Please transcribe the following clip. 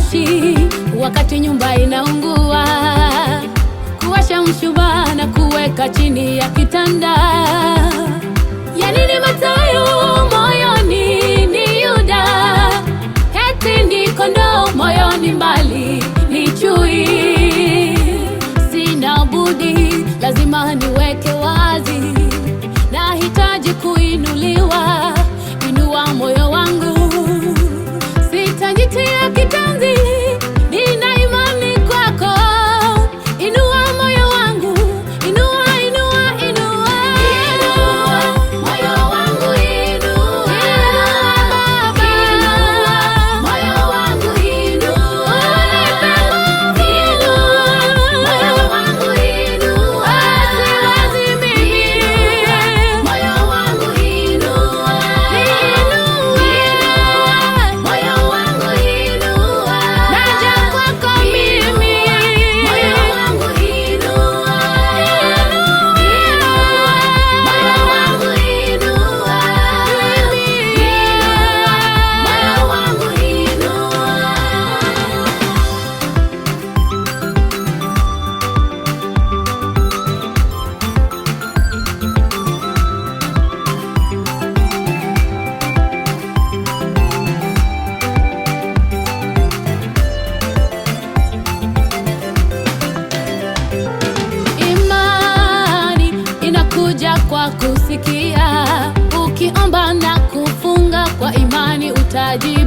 haitoshi wakati nyumba inaungua, kuwasha mshumaa na kuweka chini ya kitanda. Ya nini Mathayo moyoni ni Yuda, eti ni kondoo moyoni mbali ni chui. Sina budi, lazima niweke wazi, nahitaji kuinuliwa. Inua moyo wangu, sitajitia kitanzi, nina imani kwako. Inua moyo wangu, inua, inua, inua. Inua moyo wangu, inua. Inua moyo wangu, inua. Inua moyo wangu, inua. Siwezi mimi. Moyo wangu, inua. Moyo wangu, inua. Naja kwako mimi. Moyo wangu, inua. Moyo wangu, inua. Moyo wangu, inua. Imani inakuja kwa kusikia, ukiomba na kufunga kwa imani utaji